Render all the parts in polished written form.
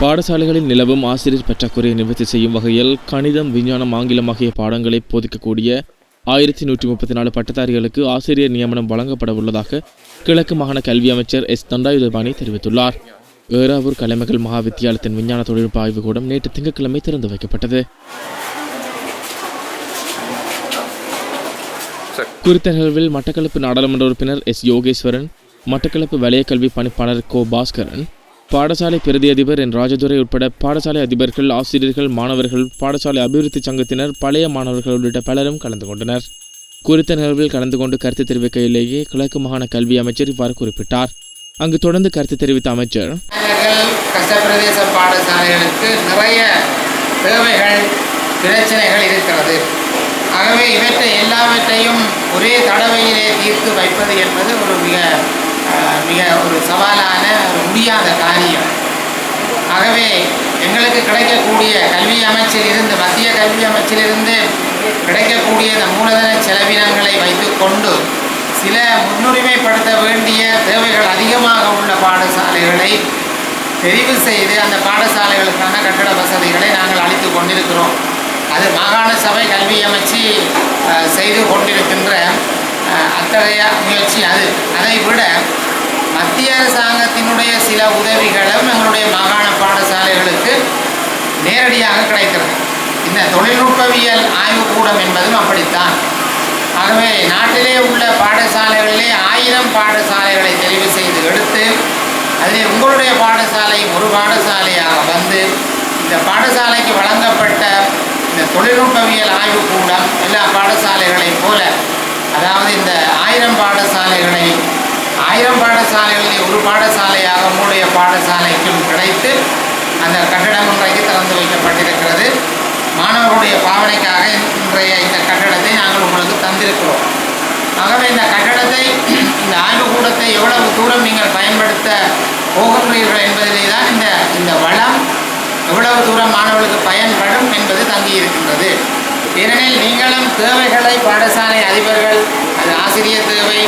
பாடசாலைகளில் நிலவும் ஆசிரியர் பற்றாக்குறையை நிவர்த்தி செய்யும் வகையில் கணிதம், விஞ்ஞானம், ஆங்கிலம் ஆகிய பாடங்களை போதிக்கக்கூடிய 1134 பட்டதாரிகளுக்கு ஆசிரியர் நியமனம் வழங்கப்பட உள்ளதாக கிழக்கு மாகாண கல்வி அமைச்சர் எஸ் தண்டாயுதபாணி தெரிவித்துள்ளார். ஏறாவூர் கலைமகள் மகா வித்தியாலயத்தின் விஞ்ஞான தொழில்நுட்ப ஆய்வுக்கூடம் நேற்று திங்கட்கிழமை திறந்து வைக்கப்பட்டது. குறித்த நிகழ்வில் மட்டக்களப்பு நாடாளுமன்ற உறுப்பினர் எஸ் யோகேஸ்வரன், மட்டக்களப்பு வலய கல்வி பணிப்பாளர் கோ பாஸ்கரன், பாடசாலை பிரதி அதிபர் என் ராஜதுரை உட்பட பாடசாலை அதிபர்கள், ஆசிரியர்கள், மாணவர்கள், பாடசாலை அபிவிருத்தி சங்கத்தினர், பழைய மாணவர்கள் உள்ளிட்ட பலரும் கலந்து கொண்டனர். குறித்த நிகழ்வில் கலந்து கொண்டு கருத்து தெரிவிக்கையிலேயே கிழக்கு மாகாண கல்வி அமைச்சர் இவ்வாறு குறிப்பிட்டார். அங்கு தொடர்ந்து கருத்து தெரிவித்த அமைச்சர், கஷ்டப்பிரதேச பாடசாலைகளுக்கு நிறைய தேவைகள், பிரச்சனைகள் இருக்கிறது. ஆகவே இவற்றை எல்லாவற்றையும் ஒரே தடவையிலே தீர்த்து வைப்பது என்பது ஒரு மிக ஒரு சவாலான ஒரு முடியாத காரியம். ஆகவே எங்களுக்கு கிடைக்கக்கூடிய கல்வி அமைச்சிலிருந்து, மத்திய கல்வி அமைச்சிலிருந்து கிடைக்கக்கூடிய இந்த மூலதன செலவினங்களை வைத்துக்கொண்டு சில முன்னுரிமைப்படுத்த வேண்டிய தேவைகள் அதிகமாக உள்ள பாடசாலைகளை தெரிவு செய்து அந்த பாடசாலைகளுக்கான கட்டட வசதிகளை நாங்கள் அளித்து கொண்டிருக்கிறோம். அது மாகாண சபை கல்வி அமைச்சு செய்து கொண்டிருக்கின்ற அத்தகைய முயற்சி. அதை விட மத்திய அரசாங்கத்தினுடைய சில உதவிகளும் எங்களுடைய மாகாண பாடசாலைகளுக்கு நேரடியாக கிடைக்கிறது. இந்த தொழில்நுட்பவியல் ஆய்வுக்கூடம் என்பதும் அப்படித்தான். ஆகவே நாட்டிலே உள்ள பாடசாலைகளிலே 1000 பாடசாலைகளை தெரிவு செய்து எடுத்து அதில் உங்களுடைய பாடசாலை ஒரு பாடசாலையாக வந்து இந்த பாடசாலைக்கு வழங்கப்பட்ட இந்த தொழில்நுட்பவியல் ஆய்வுக்கூடம் எல்லா பாடசாலைகளைப் போல, அதாவது இந்த 1000 பாடசாலைகளில் ஒரு பாடசாலையாக உங்களுடைய பாடசாலைக்கும் கிடைத்து அந்த கட்டடம் இன்றைக்கு திறந்து வைக்கப்பட்டிருக்கிறது. மாணவர்களுடைய பாவனைக்காக இன்றைய இந்த கட்டடத்தை நாங்கள் உங்களுக்கு தந்திருக்கிறோம். ஆகவே இந்த கட்டடத்தை, இந்த ஆய்வுக்கூடத்தை எவ்வளவு தூரம் நீங்கள் பயன்படுத்த போகின்றீர்கள் என்பதிலே தான் இந்த வளம் எவ்வளவு தூரம் மாணவர்களுக்கு பயன்படும் என்பது தங்கியிருக்கின்றது. ஏனெனில் நீங்களும் தேவைகளை, பாடசாலை அதிபர்கள், அது ஆசிரியர் தேவை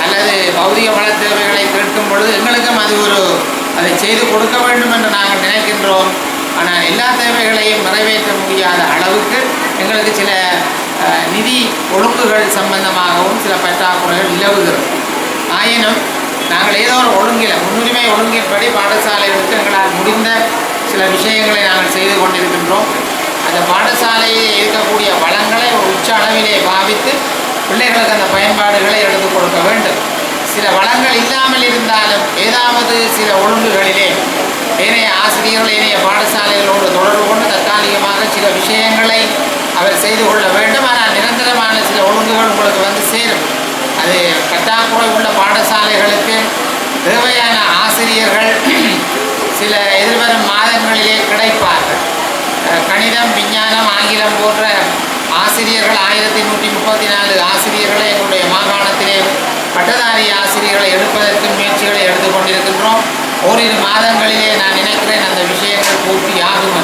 அல்லது பௌதிக வள தேவைகளை கேட்கும் பொழுது எங்களுக்கும் அதை செய்து கொடுக்க வேண்டும் என்று நாங்கள் நினைக்கின்றோம். ஆனால் எல்லா தேவைகளையும் நிறைவேற்ற முடியாத அளவுக்கு எங்களுக்கு சில நிதி ஒழுங்குகள் சம்பந்தமாகவும் சில பற்றாக்குறைகள் நிலவுகிறது. ஆயினும் நாங்கள் ஏதோ ஒரு முன்னுரிமை ஒழுங்கின்படி பாடசாலைகளுக்கு எங்களால் முடிந்த சில விஷயங்களை நாங்கள் செய்து கொண்டிருக்கின்றோம். அந்த பாடசாலையில் இருக்கக்கூடிய வளங்களை ஒரு உச்ச அளவிலே பாவித்து பிள்ளைகளுக்கு அந்த பயன்பாடுகளை எடுத்துக் கொடுக்க வேண்டும். சில வளங்கள் இல்லாமல் இருந்தாலும் ஏதாவது சில ஒழுங்குகளிலே ஏனைய ஆசிரியர்கள், ஏனைய பாடசாலைகளோடு தொடர்பு கொண்டு தற்காலிகமாக சில விஷயங்களை அவர் செய்து கொள்ள வேண்டும். ஆனால் நிரந்தரமான சில ஒழுங்குகள் உங்களுக்கு வந்து சேரும். அது பற்றாக்குறை உள்ள பாடசாலைகளுக்கு தேவையான ஆசிரியர்கள் சில எதிர்வரும் மாதங்களிலே கிடைப்பார்கள். கணிதம், விஞ்ஞானம், ஆங்கிலம் போன்ற ஆசிரியர்கள் 1134 ஆசிரியர்களை எங்களுடைய மாகாணத்திலே பட்டதாரி ஆசிரியர்களை எடுப்பதற்கு முயற்சிகளை எடுத்துக் கொண்டிருக்கின்றோம். ஓரிரு மாதங்களிலே நான் நினைக்கிறேன் அந்த விஷயங்கள் பூர்த்தி ஆகும்.